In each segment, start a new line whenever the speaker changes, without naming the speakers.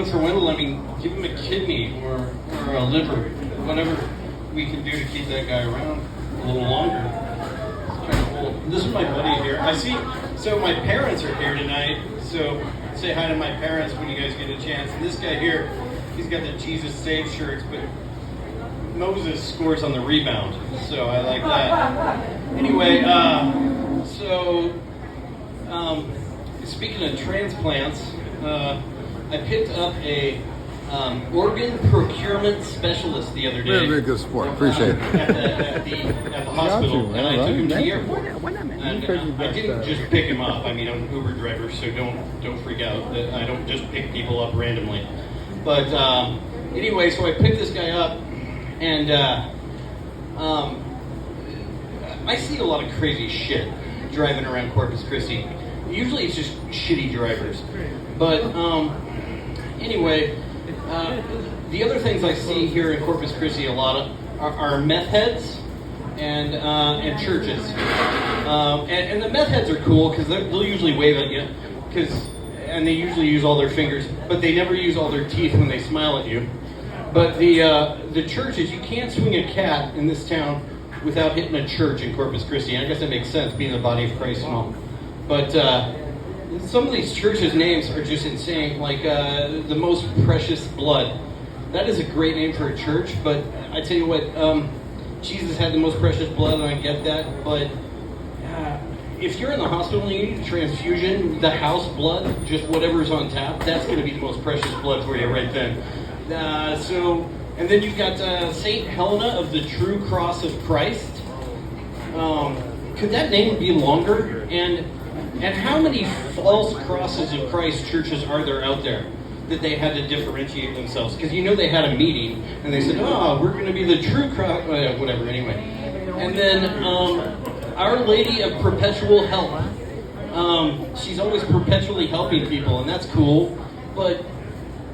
know, for Wendell, I mean, give him a kidney or a liver, whatever we can do to keep that guy around a little longer. It's kind of cool. This is my buddy here. I see, so my parents are here tonight, so say hi to my parents when you guys get a chance. And this guy here, he's got the Jesus Save shirts, but Moses scores on the rebound, so I like that. Anyway, speaking of transplants, I picked up a organ procurement specialist the other day.
Very good sport. Appreciate it.
At the hospital, and I took him to the airport. And I didn't just pick him up. I mean, I'm an Uber driver, so don't freak out. I don't just pick people up randomly. But anyway, so I picked this guy up, and I see a lot of crazy shit driving around Corpus Christi. Usually it's just shitty drivers. But anyway, the other things I see here in Corpus Christi a lot of are meth heads and churches. And the meth heads are cool because they'll usually wave at you, and they usually use all their fingers, but they never use all their teeth when they smile at you. But the churches, you can't swing a cat in this town without hitting a church in Corpus Christi. And I guess that makes sense, being the body of Christ and all. But some of these churches' names are just insane, like the Most Precious Blood. That is a great name for a church, but I tell you what, Jesus had the most precious blood, and I get that, but if you're in the hospital and you need a transfusion, the house blood, just whatever's on tap, that's going to be the most precious blood for you right then. And then you've got St. Helena of the True Cross of Christ. Could that name be longer? And how many false crosses of Christ churches are there out there that they had to differentiate themselves? Because you know they had a meeting and they said, we're going to be the True Cross, whatever, anyway. And then Our Lady of Perpetual Help. She's always perpetually helping people, and that's cool. But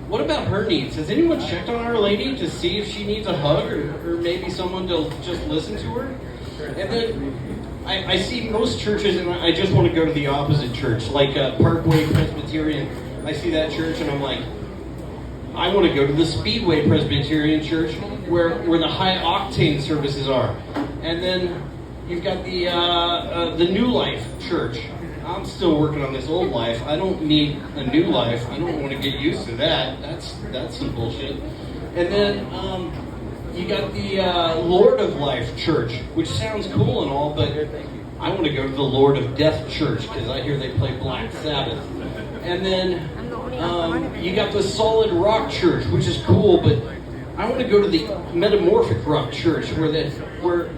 what about her needs? Has anyone checked on Our Lady to see if she needs a hug or maybe someone to just listen to her? And then I see most churches, and I just want to go to the opposite church, like Parkway Presbyterian. I see that church, and I'm like, I want to go to the Speedway Presbyterian Church, where the high octane services are. And then you've got the New Life Church. I'm still working on this old life. I don't need a new life. I don't want to get used to that. That's some bullshit. And then you got the Lord of Life Church, which sounds cool and all, but I want to go to the Lord of Death Church because I hear they play Black Sabbath. And then you got the Solid Rock Church, which is cool, but I want to go to the Metamorphic Rock Church where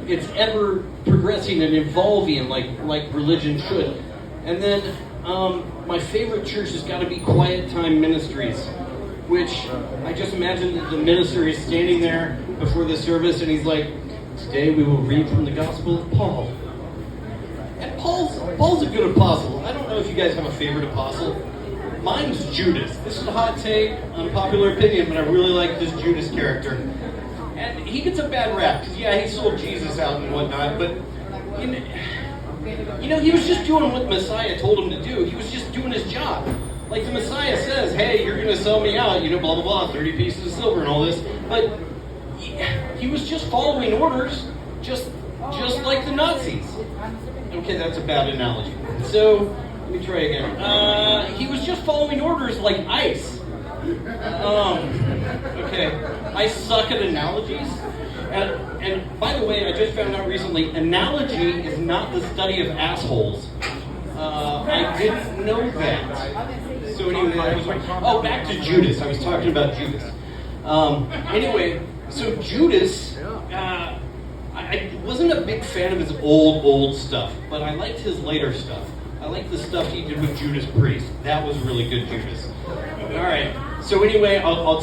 it's ever progressing and evolving like religion should. And then my favorite church has got to be Quiet Time Ministries, which I just imagine that the minister is standing there before the service and he's like, today we will read from the Gospel of Paul. And Paul's a good apostle. I don't know if you guys have a favorite apostle. Mine's Judas. This is a hot take, unpopular opinion, but I really like this Judas character. And he gets a bad rap, because he sold Jesus out and whatnot, but you know, he was just doing what Messiah told him to do. He was just doing his job. Like the Messiah says, hey, you're going to sell me out, blah, blah, blah, 30 pieces of silver and all this. But he was just following orders, just like the Nazis. Okay, that's a bad analogy. So, let me try again. He was just following orders like ICE. Okay, I suck at analogies. And by the way, I just found out recently, analogy is not the study of assholes. I didn't know that. So anyway, back to Judas. I was talking about Judas. Anyway, so Judas, I wasn't a big fan of his old stuff, but I liked his later stuff. I liked the stuff he did with Judas Priest. That was really good, Judas. All right. So anyway, I'll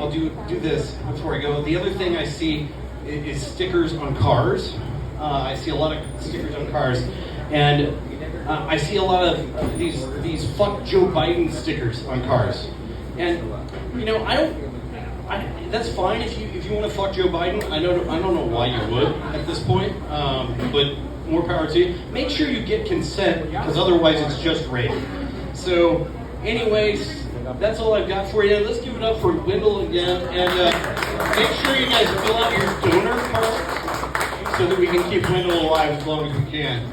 do this before I go. The other thing I see is stickers on cars. I see a lot of stickers on cars, and I see a lot of these "fuck Joe Biden" stickers on cars. And that's fine if you want to fuck Joe Biden. I don't know why you would at this point, but more power to you. Make sure you get consent, because otherwise it's just rape. So, anyways, That's all I've got for you. Let's give it up for Wendell again. And make sure you guys fill out your donor cards so that we can keep Wendell alive as long as we can.